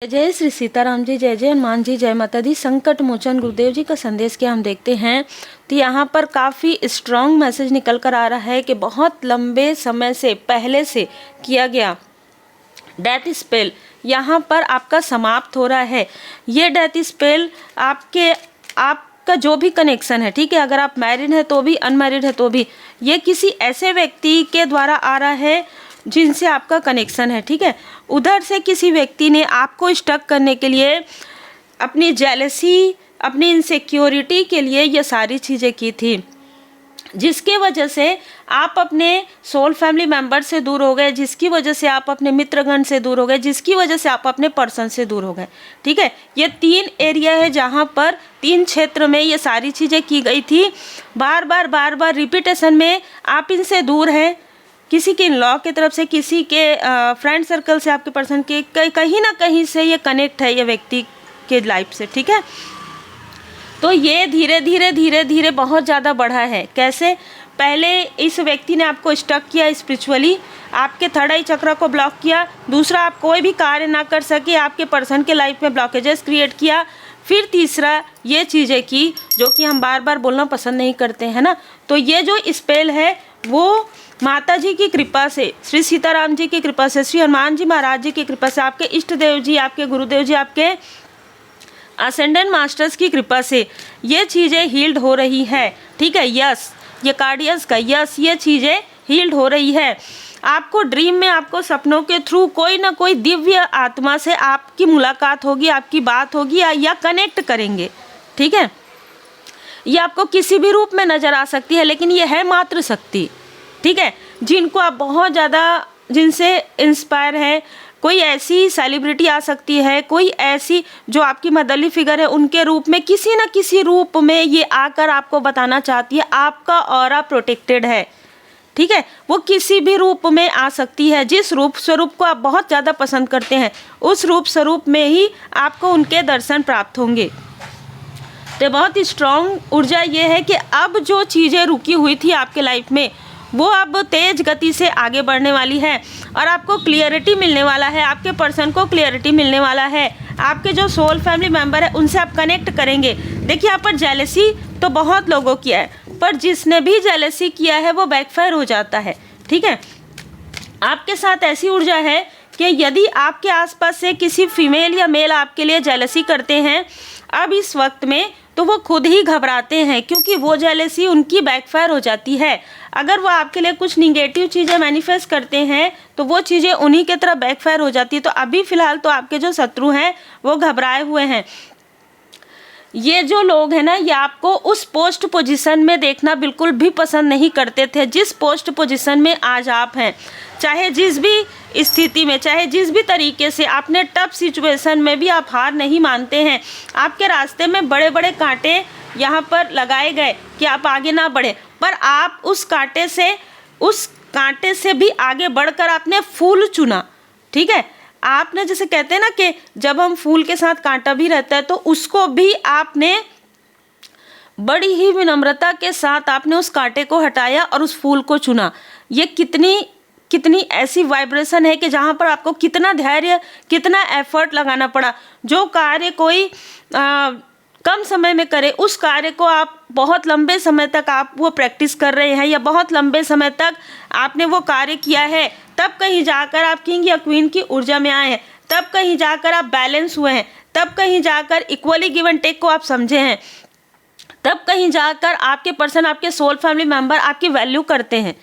जय श्री सीताराम जी, जय जय हनुमान जी, जय माता दी। संकट मोचन गुरुदेव जी का संदेश क्या हम देखते हैं तो यहाँ पर काफ़ी स्ट्रॉन्ग मैसेज निकल कर आ रहा है कि बहुत लंबे समय से पहले से किया गया डेथ स्पेल यहाँ पर आपका समाप्त हो रहा है। ये डेथ स्पेल आपका जो भी कनेक्शन है, ठीक है, अगर आप मैरिड है तो भी, अनमैरिड है तो भी, ये किसी ऐसे व्यक्ति के द्वारा आ रहा है जिनसे आपका कनेक्शन है, ठीक है। उधर से किसी व्यक्ति ने आपको स्टक करने के लिए, अपनी जेलसी, अपनी इनसिक्योरिटी के लिए ये सारी चीज़ें की थी, जिसके वजह से आप अपने सोल फैमिली मेंबर से दूर हो गए, जिसकी वजह से आप अपने मित्रगण से दूर हो गए, जिसकी वजह से आप अपने पर्सन से दूर हो गए, ठीक है। ये 3 एरिया है जहाँ पर 3 क्षेत्र में ये सारी चीज़ें की गई थी। बार बार रिपीटेशन में आप इनसे दूर हैं, किसी के लॉ की तरफ से, किसी के फ्रेंड सर्कल से, आपके पर्सन के कहीं ना कहीं से ये कनेक्ट है ये व्यक्ति के लाइफ से, ठीक है। तो ये धीरे धीरे बहुत ज़्यादा बढ़ा है। कैसे? पहले इस व्यक्ति ने आपको स्टक किया स्पिरिचुअली, आपके थर्ड आई चक्र को ब्लॉक किया। दूसरा, आप कोई भी कार्य ना कर सके, आपके पर्सन के लाइफ में ब्लॉकेजेस क्रिएट किया। फिर तीसरा, ये चीज़ें की जो कि हम बार बार बोलना पसंद नहीं करते हैं ना। तो ये जो स्पेल है वो माता जी की कृपा से, श्री सीताराम जी की कृपा से, श्री हनुमान जी महाराज जी की कृपा से, आपके इष्ट देव जी, आपके गुरुदेव जी, आपके असेंडेंट मास्टर्स की कृपा से ये चीज़ें हील्ड हो रही है, ठीक है। यस, ये कार्डियस का यस, ये चीज़ें हील्ड हो रही है। आपको ड्रीम में, आपको सपनों के थ्रू कोई ना कोई दिव्य आत्मा से आपकी मुलाकात होगी, आपकी बात होगी या कनेक्ट करेंगे, ठीक है। ये आपको किसी भी रूप में नज़र आ सकती है, लेकिन ये है मातृ शक्ति, ठीक है, जिनको आप बहुत ज़्यादा, जिनसे इंस्पायर है। कोई ऐसी सेलिब्रिटी आ सकती है, कोई ऐसी जो आपकी मदरली फिगर है, उनके रूप में, किसी न किसी रूप में ये आकर आपको बताना चाहती है आपका ऑरा प्रोटेक्टेड है, ठीक है। वो किसी भी रूप में आ सकती है। जिस रूप स्वरूप को आप बहुत ज़्यादा पसंद करते हैं, उस रूप स्वरूप में ही आपको उनके दर्शन प्राप्त होंगे। तो बहुत ही स्ट्रॉन्ग ऊर्जा ये है कि अब जो चीज़ें रुकी हुई थी आपके लाइफ में, वो अब तेज गति से आगे बढ़ने वाली है और आपको क्लियरिटी मिलने वाला है, आपके पर्सन को क्लियरिटी मिलने वाला है। आपके जो सोल फैमिली मेंबर है उनसे आप कनेक्ट करेंगे। देखिए, यहाँ पर जेलसी तो बहुत लोगों की है, पर जिसने भी जेलसी किया है वो बैकफायर हो जाता है, ठीक है। आपके साथ ऐसी ऊर्जा है कि यदि आपके आसपास से किसी फीमेल या मेल आपके लिए जेलसी करते हैं अब इस वक्त में, तो वो खुद ही घबराते हैं, क्योंकि वो जेलसी उनकी बैकफायर हो जाती है। अगर वो आपके लिए कुछ निगेटिव चीज़ें मैनिफेस्ट करते हैं तो वो चीज़ें उन्हीं के तरफ बैकफायर हो जाती है। तो अभी फ़िलहाल तो आपके जो शत्रु हैं वो घबराए हुए हैं। ये जो लोग हैं ना, ये आपको उस पोस्ट पोजीशन में देखना बिल्कुल भी पसंद नहीं करते थे जिस पोस्ट पोजीशन में आज आप हैं। चाहे जिस भी स्थिति में, चाहे जिस भी तरीके से, आपने टफ सिचुएशन में भी आप हार नहीं मानते हैं। आपके रास्ते में बड़े बड़े कांटे यहाँ पर लगाए गए कि आप आगे ना बढ़े, पर आप उस कांटे से भी आगे बढ़कर आपने फूल चुना, ठीक है। आपने, जैसे कहते हैं ना कि जब हम फूल के साथ कांटा भी रहता है, तो उसको भी आपने बड़ी ही विनम्रता के साथ आपने उस कांटे को हटाया और उस फूल को चुना। ये कितनी ऐसी वाइब्रेशन है कि जहाँ पर आपको कितना धैर्य, कितना एफर्ट लगाना पड़ा। जो कार्य कोई कम समय में करे, उस कार्य को आप बहुत लंबे समय तक आप वो प्रैक्टिस कर रहे हैं, या बहुत लंबे समय तक आपने वो कार्य किया है, तब कहीं जाकर आप किंग या क्वीन की ऊर्जा में आए हैं, तब कहीं जाकर आप बैलेंस हुए हैं, तब कहीं जाकर इक्वली गिव एंड टेक को आप समझे हैं, तब कहीं जाकर आपके पर्सन, आपके सोल फैमिली मेंबर आपकी वैल्यू करते हैं,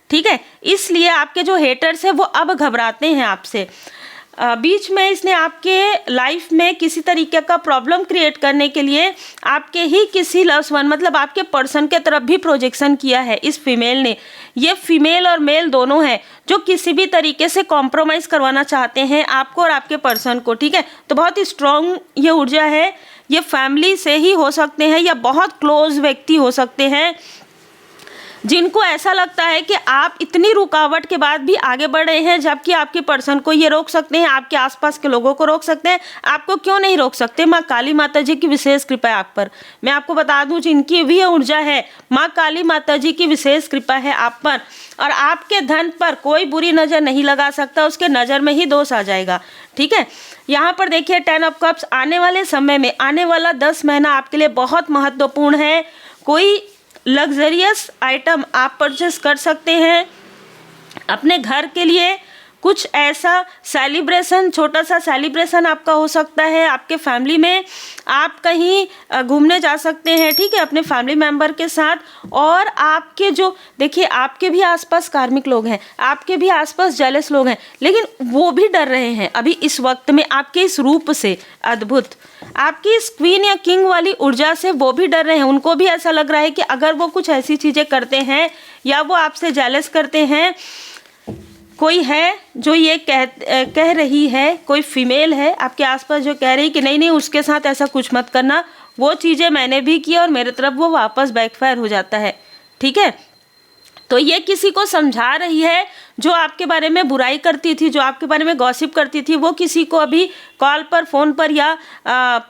ठीक है। इसलिए आपके जो हेटर्स हैं वो अब घबराते हैं आपसे। बीच में इसने आपके लाइफ में किसी तरीके का प्रॉब्लम क्रिएट करने के लिए आपके ही किसी लव्स वन, मतलब आपके पर्सन के तरफ भी प्रोजेक्शन किया है इस फीमेल ने। ये फीमेल और मेल दोनों हैं जो किसी भी तरीके से कॉम्प्रोमाइज़ करवाना चाहते हैं आपको और आपके पर्सन को, ठीक है। तो बहुत ही स्ट्रॉन्ग ये ऊर्जा है। ये फैमिली से ही हो सकते हैं या बहुत क्लोज व्यक्ति हो सकते हैं जिनको ऐसा लगता है कि आप इतनी रुकावट के बाद भी आगे बढ़ रहे हैं, जबकि आपके पर्सन को ये रोक सकते हैं, आपके आसपास के लोगों को रोक सकते हैं, आपको क्यों नहीं रोक सकते? माँ काली माता जी की विशेष कृपा है आप पर। मैं आपको बता दूं, जिनकी भी ऊर्जा है, माँ काली माता जी की विशेष कृपा है आप पर, और आपके धन पर कोई बुरी नज़र नहीं लगा सकता, उसके नज़र में ही दोष आ जाएगा। ठीक है, यहाँ पर देखिए 10 ऑफ कप्स, आने वाले समय में, आने वाला 10 महीना आपके लिए बहुत महत्वपूर्ण है। कोई लग्जरियस आइटम आप परचेस कर सकते हैं अपने घर के लिए। कुछ ऐसा सेलिब्रेशन, छोटा सा सेलिब्रेशन आपका हो सकता है आपके फैमिली में। आप कहीं घूमने जा सकते हैं, ठीक है, अपने फैमिली मेम्बर के साथ। और आपके जो, देखिए आपके भी आसपास कार्मिक लोग हैं, आपके भी आसपास जेलस लोग हैं, लेकिन वो भी डर रहे हैं अभी इस वक्त में आपके इस रूप से अद्भुत, आपकी इस क्वीन या किंग वाली ऊर्जा से वो भी डर रहे हैं। उनको भी ऐसा लग रहा है कि अगर वो कुछ ऐसी चीज़ें करते हैं या वो आपसे जेलस करते हैं, कोई है जो ये कह रही है, कोई फीमेल है आपके आसपास जो कह रही कि नहीं नहीं उसके साथ ऐसा कुछ मत करना, वो चीज़ें मैंने भी की और मेरे तरफ वो वापस बैकफायर हो जाता है। ठीक है, तो ये किसी को समझा रही है जो आपके बारे में बुराई करती थी, जो आपके बारे में गॉसिप करती थी, वो किसी को अभी कॉल पर, फ़ोन पर या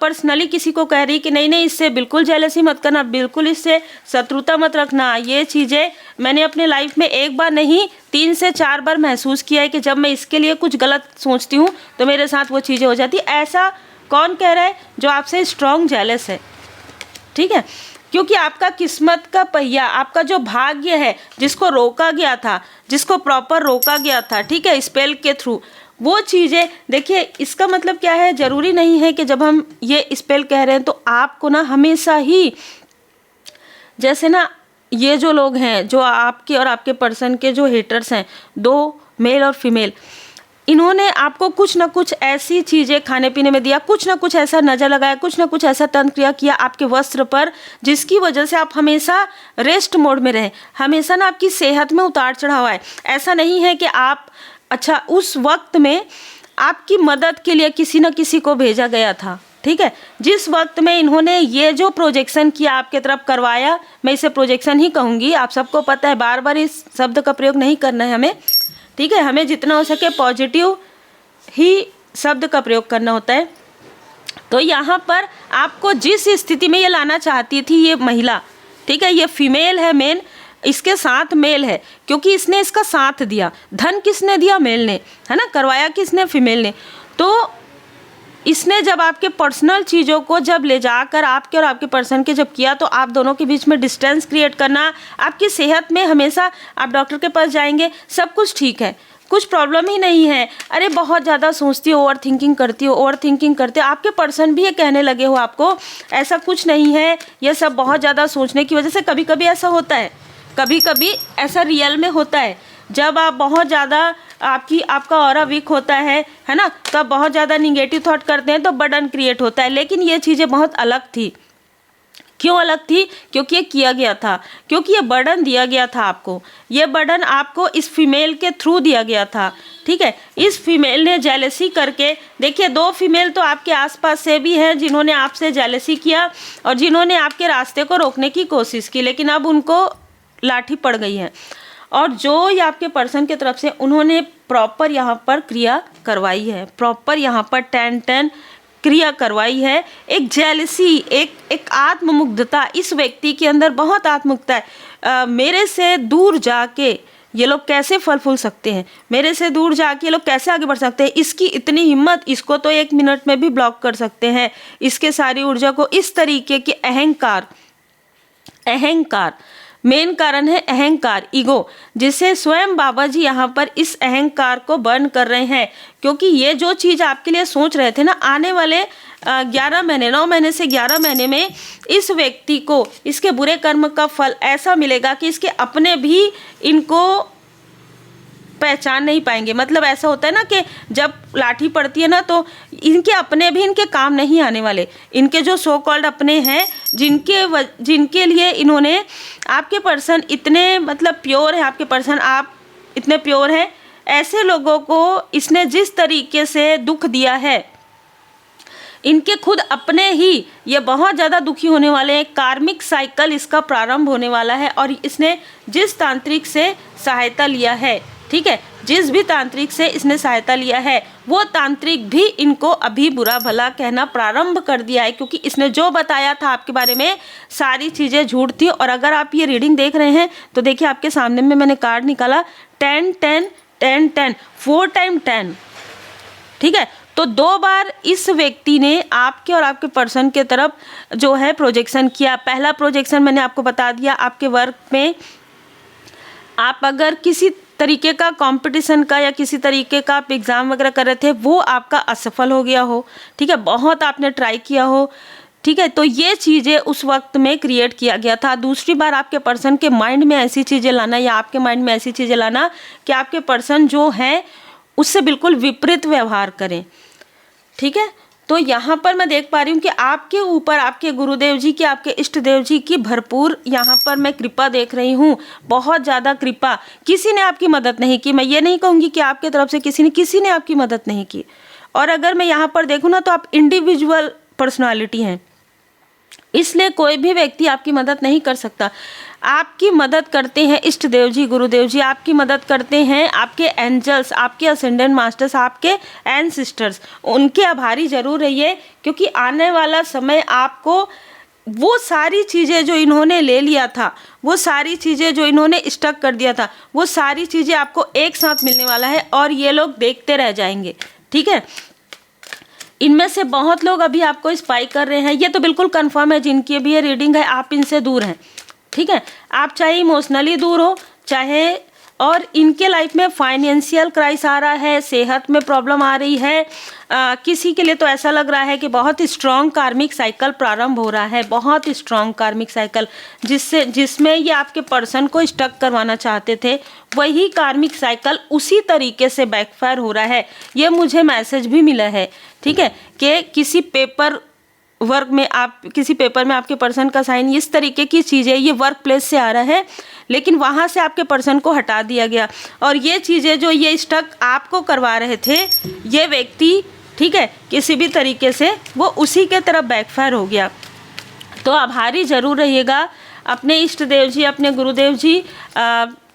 पर्सनली किसी को कह रही कि नहीं नहीं इससे बिल्कुल जेलसी मत करना, बिल्कुल इससे शत्रुता मत रखना। ये चीज़ें मैंने अपने लाइफ में एक बार नहीं 3 से 4 बार महसूस किया है कि जब मैं इसके लिए कुछ गलत सोचती हूँ तो मेरे साथ वो चीज़ें हो जाती। ऐसा कौन कह रहा है? जो आपसे स्ट्रॉन्ग जेलस है। ठीक है, क्योंकि आपका किस्मत का पहिया, आपका जो भाग्य है, जिसको रोका गया था, जिसको प्रॉपर रोका गया था, ठीक है, स्पेल के थ्रू, वो चीज़ें, देखिए इसका मतलब क्या है, ज़रूरी नहीं है कि जब हम ये स्पेल कह रहे हैं तो आपको ना हमेशा ही, जैसे ना ये जो लोग हैं, जो आपके और आपके पर्सन के जो हेटर्स हैं, 2 मेल और फीमेल, इन्होंने आपको कुछ ना कुछ ऐसी चीज़ें खाने पीने में दिया, कुछ ना कुछ ऐसा नज़र लगाया, कुछ ना कुछ ऐसा तंत्र क्रिया किया आपके वस्त्र पर, जिसकी वजह से आप हमेशा रेस्ट मोड में रहें। हमेशा ना आपकी सेहत में उतार चढ़ाव आए। ऐसा नहीं है कि आप, अच्छा उस वक्त में आपकी मदद के लिए किसी न किसी को भेजा गया था। ठीक है, जिस वक्त में इन्होंने ये जो प्रोजेक्शन किया आपके तरफ करवाया, मैं इसे प्रोजेक्शन ही कहूँगी, आप सबको पता है, बार बार इस शब्द का प्रयोग नहीं करना है हमें। ठीक है, हमें जितना हो सके पॉजिटिव ही शब्द का प्रयोग करना होता है। तो यहाँ पर आपको जिस स्थिति में ये लाना चाहती थी ये महिला, ठीक है, ये फीमेल है मेन, इसके साथ मेल है, क्योंकि इसने इसका साथ दिया। धन किसने दिया? मेल ने, है ना, करवाया किसने? फीमेल ने। तो इसने जब आपके पर्सनल चीज़ों को जब ले जाकर आपके और आपके पर्सन के जब किया, तो आप दोनों के बीच में डिस्टेंस क्रिएट करना, आपकी सेहत में हमेशा आप डॉक्टर के पास जाएंगे, सब कुछ ठीक है, कुछ प्रॉब्लम ही नहीं है। अरे बहुत ज़्यादा सोचती हो, ओवर थिंकिंग करती हो, ओवर थिंकिंग करते हो, आपके पर्सन भी ये कहने लगे हो आपको, ऐसा कुछ नहीं है, ये सब बहुत ज़्यादा सोचने की वजह से कभी कभी ऐसा होता है, कभी कभी ऐसा रियल में होता है। जब आप बहुत ज़्यादा आपका ऑरा वीक होता है ना, तो आप बहुत ज़्यादा निगेटिव थॉट करते हैं तो बर्डन क्रिएट होता है। लेकिन ये चीज़ें बहुत अलग थी। क्यों अलग थी? क्योंकि ये किया गया था, क्योंकि ये बर्डन दिया गया था आपको, ये बर्डन आपको इस फीमेल के थ्रू दिया गया था। ठीक है, इस फीमेल ने जेलसी करके, देखिए 2 फीमेल तो आपके आसपास से भी हैं जिन्होंने आपसे जेलसी किया और जिन्होंने आपके रास्ते को रोकने की कोशिश की, लेकिन अब उनको लाठी पड़ गई है। और जो ये आपके पर्सन की तरफ से उन्होंने प्रॉपर यहाँ पर क्रिया करवाई है, प्रॉपर यहाँ पर 10-10 क्रिया करवाई है। एक जेलसी, एक आत्ममुग्धता इस व्यक्ति के अंदर बहुत आत्ममुग्धता है। मेरे से दूर जाके ये लोग कैसे फल फूल सकते हैं, मेरे से दूर जाके ये लोग कैसे आगे बढ़ सकते हैं, इसकी इतनी हिम्मत, इसको तो 1 मिनट में भी ब्लॉक कर सकते हैं। इसके सारी ऊर्जा को, इस तरीके के अहंकार मेन कारण है अहंकार, ईगो, जिसे स्वयं बाबा जी यहाँ पर इस अहंकार को बर्न कर रहे हैं। क्योंकि ये जो चीज़ आपके लिए सोच रहे थे ना, आने वाले 11 महीने, 9 महीने से 11 महीने में इस व्यक्ति को इसके बुरे कर्म का फल ऐसा मिलेगा कि इसके अपने भी इनको पहचान नहीं पाएंगे। मतलब ऐसा होता है ना कि जब लाठी पड़ती है ना, तो इनके अपने भी इनके काम नहीं आने वाले। इनके जो सो कॉल्ड अपने हैं, जिनके लिए इन्होंने, आपके पर्सन इतने मतलब प्योर है, आपके पर्सन आप इतने प्योर हैं, ऐसे लोगों को इसने जिस तरीके से दुख दिया है, इनके खुद अपने ही ये बहुत ज़्यादा दुखी होने वाले हैं। कार्मिक साइकिल इसका प्रारंभ होने वाला है और इसने जिस तांत्रिक से सहायता लिया है, ठीक है, जिस भी तांत्रिक से इसने सहायता लिया है वो तांत्रिक भी इनको अभी बुरा भला कहना प्रारंभ कर दिया है, क्योंकि इसने जो बताया था आपके बारे में सारी चीज़ें झूठ थी। और अगर आप ये रीडिंग देख रहे हैं तो देखिए आपके सामने में मैंने कार्ड निकाला 10 10 10 10 4 टाइम 10, ठीक है। तो 2 बार इस व्यक्ति ने आपके और आपके पर्सन के तरफ जो है प्रोजेक्शन किया। पहला प्रोजेक्शन मैंने आपको बता दिया, आपके वर्क में आप अगर किसी तरीके का कंपटीशन का या किसी तरीके का आप एग्ज़ाम वगैरह कर रहे थे वो आपका असफल हो गया हो, ठीक है, बहुत आपने ट्राई किया हो, ठीक है, तो ये चीज़ें उस वक्त में क्रिएट किया गया था। दूसरी बार आपके पर्सन के माइंड में ऐसी चीज़ें लाना या आपके माइंड में ऐसी चीज़ें लाना कि आपके पर्सन जो है उससे बिल्कुल विपरीत व्यवहार करें, ठीक है। तो यहाँ पर मैं देख पा रही हूँ कि आपके ऊपर आपके गुरुदेव जी की, आपके इष्ट देव जी की भरपूर यहाँ पर मैं कृपा देख रही हूँ, बहुत ज़्यादा कृपा। किसी ने आपकी मदद नहीं की, मैं ये नहीं कहूँगी कि आपके तरफ से किसी ने आपकी मदद नहीं की। और अगर मैं यहाँ पर देखूँ ना तो आप इंडिविजुअल पर्सनालिटी हैं, इसलिए कोई भी व्यक्ति आपकी मदद नहीं कर सकता। आपकी मदद करते हैं इष्ट देव जी, गुरुदेव जी, आपकी मदद करते हैं आपके एंजल्स, आपके असेंडेंट मास्टर्स, आपके एंसेस्टर्स। उनके आभारी जरूर रहिए, क्योंकि आने वाला समय आपको वो सारी चीज़ें जो इन्होंने ले लिया था, वो सारी चीज़ें जो इन्होंने स्टक कर दिया था, वो सारी चीज़ें आपको एक साथ मिलने वाला है और ये लोग देखते रह जाएंगे, ठीक है। इनमें से बहुत लोग अभी आपको स्पाई कर रहे हैं, ये तो बिल्कुल कंफर्म है, जिनकी भी ये रीडिंग है आप इनसे दूर हैं, ठीक है। आप चाहे इमोशनली दूर हो, चाहे, और इनके लाइफ में फाइनेंशियल क्राइसिस आ रहा है, सेहत में प्रॉब्लम आ रही है, किसी के लिए तो ऐसा लग रहा है कि बहुत स्ट्रॉन्ग कार्मिक साइकिल प्रारंभ हो रहा है, बहुत स्ट्रॉन्ग कार्मिक साइकिल, जिसमें ये आपके पर्सन को स्टक करवाना चाहते थे, वही कार्मिक साइकिल उसी तरीके से बैकफायर हो रहा है। ये मुझे मैसेज भी मिला है, ठीक है, कि किसी पेपर वर्क में आप, किसी पेपर में आपके पर्सन का साइन, इस तरीके की चीज़ें ये वर्क प्लेस से आ रहा है, लेकिन वहाँ से आपके पर्सन को हटा दिया गया और ये चीज़ें जो ये स्टक आपको करवा रहे थे ये व्यक्ति, ठीक है, किसी भी तरीके से वो उसी के तरफ बैकफायर हो गया। तो आभारी ज़रूर रहिएगा अपने इष्ट देव जी, अपने गुरुदेव जी।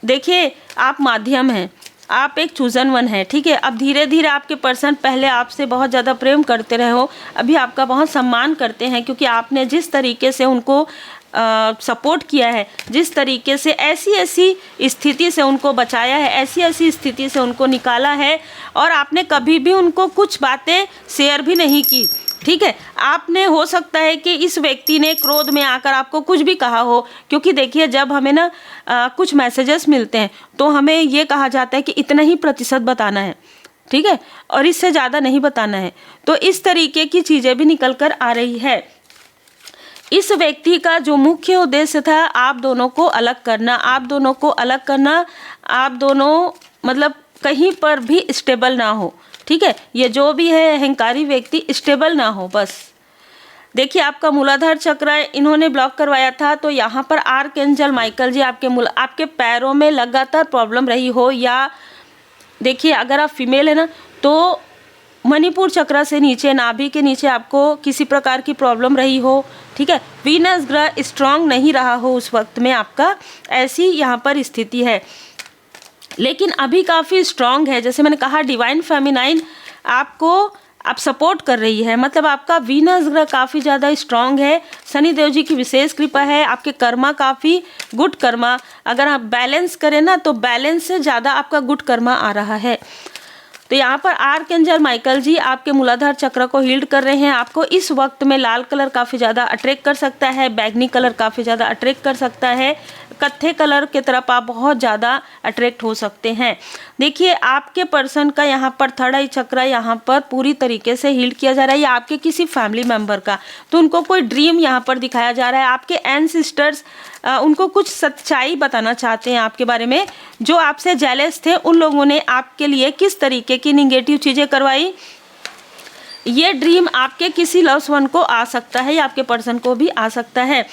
देखिए आप माध्यम हैं, आप एक चूजन वन है, ठीक है। अब धीरे धीरे आपके पर्सन पहले आपसे बहुत ज़्यादा प्रेम करते रहे हो, अभी आपका बहुत सम्मान करते हैं, क्योंकि आपने जिस तरीके से उनको सपोर्ट किया है, जिस तरीके से ऐसी स्थिति से उनको बचाया है, ऐसी स्थिति से उनको निकाला है, और आपने कभी भी उनको कुछ बातें शेयर भी नहीं की, ठीक है। आपने, हो सकता है कि इस व्यक्ति ने क्रोध में आकर आपको कुछ भी कहा हो, क्योंकि देखिए जब हमें ना कुछ मैसेजेस मिलते हैं तो हमें ये कहा जाता है कि इतना ही प्रतिशत बताना है, ठीक है, और इससे ज़्यादा नहीं बताना है। तो इस तरीके की चीज़ें भी निकल कर आ रही है। इस व्यक्ति का जो मुख्य उद्देश्य था आप दोनों को अलग करना, आप दोनों को अलग करना, आप दोनों मतलब कहीं पर भी स्टेबल ना हो, ठीक है। ये जो भी है अहंकारी व्यक्ति स्टेबल ना हो, बस। देखिए आपका मूलाधार चक्र इन्होंने ब्लॉक करवाया था, तो यहाँ पर आर्कएंजल माइकल जी आपके पैरों में लगातार प्रॉब्लम रही हो, या देखिए अगर आप फीमेल है ना तो मणिपुर चक्र से नीचे, नाभि के नीचे आपको किसी प्रकार की प्रॉब्लम रही हो, ठीक है। वीनस ग्रह स्ट्रांग नहीं रहा हो उस वक्त में आपका, ऐसी यहाँ पर स्थिति है, लेकिन अभी काफ़ी स्ट्रांग है। जैसे मैंने कहा डिवाइन फेमिनाइन आपको आप सपोर्ट कर रही है, मतलब आपका वीनस ग्रह काफ़ी ज़्यादा स्ट्रांग है। शनि देव जी की विशेष कृपा है, आपके कर्मा काफ़ी गुड कर्मा, अगर आप बैलेंस करें ना तो बैलेंस से ज़्यादा आपका गुड कर्मा आ रहा है। तो यहाँ पर आर्कएंजल माइकल जी आपके मूलाधार चक्र को हील्ड कर रहे हैं। आपको इस वक्त में लाल कलर काफ़ी ज़्यादा अट्रैक्ट कर सकता है, बैगनी कलर काफ़ी ज़्यादा अट्रैक्ट कर सकता है, कत्थे कलर की तरफ आप बहुत ज़्यादा अट्रैक्ट हो सकते हैं। देखिए आपके पर्सन का यहाँ पर थर्ड आई चक्र यहाँ पर पूरी तरीके से हील्ड किया जा रहा है, या आपके किसी फैमिली मेम्बर का, तो उनको कोई ड्रीम यहाँ पर दिखाया जा रहा है। आपके एंसेस्टर्स उनको कुछ सच्चाई बताना चाहते हैं आपके बारे में, जो आपसे जेलस थे उन लोगों ने आपके लिए किस तरीके की निगेटिव चीज़ें करवाई। ये ड्रीम आपके किसी लव्ड वन को आ सकता है या आपके पर्सन को भी आ सकता है।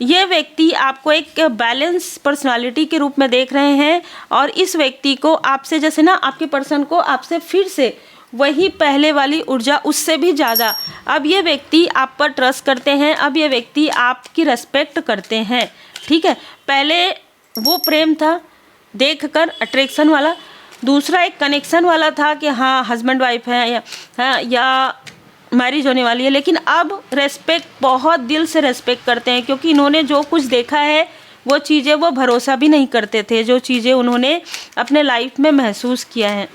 ये व्यक्ति आपको एक बैलेंस पर्सनालिटी के रूप में देख रहे हैं, और इस व्यक्ति को आपसे, जैसे ना आपके पर्सन को आपसे फिर से वही पहले वाली ऊर्जा, उससे भी ज़्यादा। अब ये व्यक्ति आप पर ट्रस्ट करते हैं, अब ये व्यक्ति आपकी रिस्पेक्ट करते हैं, ठीक है। पहले वो प्रेम था देखकर अट्रैक्शन वाला, दूसरा एक कनेक्शन वाला था कि हाँ हस्बैंड वाइफ है या मैरिज होने वाली है, लेकिन अब रेस्पेक्ट, बहुत दिल से रेस्पेक्ट करते हैं, क्योंकि इन्होंने जो कुछ देखा है वो चीज़ें वो भरोसा भी नहीं करते थे, जो चीज़ें उन्होंने अपने लाइफ में महसूस किया है।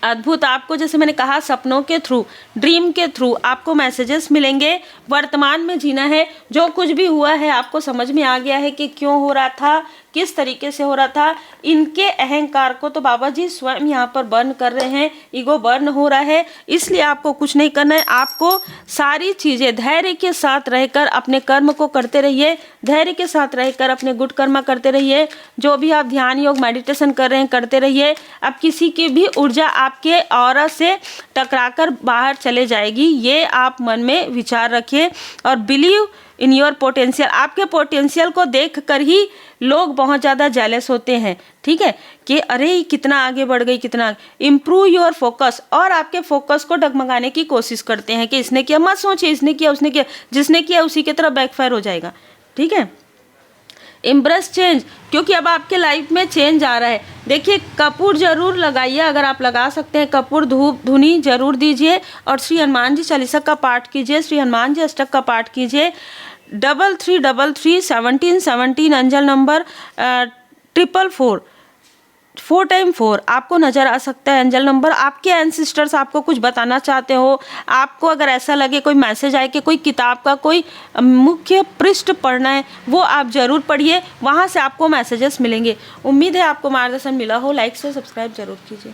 अद्भुत, आपको जैसे मैंने कहा सपनों के थ्रू, ड्रीम के थ्रू आपको मैसेजेस मिलेंगे। वर्तमान में जीना है, जो कुछ भी हुआ है आपको समझ में आ गया है कि क्यों हो रहा था, किस तरीके से हो रहा था। इनके अहंकार को तो बाबा जी स्वयं यहाँ पर बर्न कर रहे हैं, ईगो बर्न हो रहा है, इसलिए आपको कुछ नहीं करना है। आपको सारी चीज़ें धैर्य के साथ रहकर अपने कर्म को करते रहिए, धैर्य के साथ रहकर अपने गुड कर्म करते रहिए। जो भी आप ध्यान योग मेडिटेशन कर रहे हैं करते रहिए। अब किसी की भी ऊर्जा आपके ऑरा से टकराकर बाहर चले जाएगी, ये आप मन में विचार रखिए और बिलीव इन योर पोटेंशियल। आपके पोटेंशियल को देखकर ही लोग बहुत ज़्यादा जेलस होते हैं, ठीक है, कि अरे कितना आगे बढ़ गई, कितना। इम्प्रूव योर फोकस, और आपके फोकस को डगमगाने की कोशिश करते हैं कि इसने किया, मत सोचिए इसने किया उसने किया, जिसने किया उसी की तरफ बैकफायर हो जाएगा, ठीक है। एम्ब्रेस चेंज, क्योंकि अब आपके लाइफ में चेंज आ रहा है। देखिए कपूर जरूर लगाइए, अगर आप लगा सकते हैं कपूर, धूप धुनी जरूर दीजिए, और श्री हनुमान जी चालीसा का पाठ कीजिए, श्री हनुमान जी अष्टक का पाठ कीजिए। 33331717 अंजल नंबर 444 4 टाइम 4 आपको नज़र आ सकता है अंजल नंबर। आपके एंसेस्टर्स आपको कुछ बताना चाहते हो, आपको अगर ऐसा लगे कोई मैसेज आए कि कोई किताब का कोई मुख्य पृष्ठ पढ़ना है, वो आप ज़रूर पढ़िए, वहाँ से आपको मैसेजेस मिलेंगे। उम्मीद है आपको मार्गदर्शन मिला हो। लाइक से सब्सक्राइब जरूर कीजिए।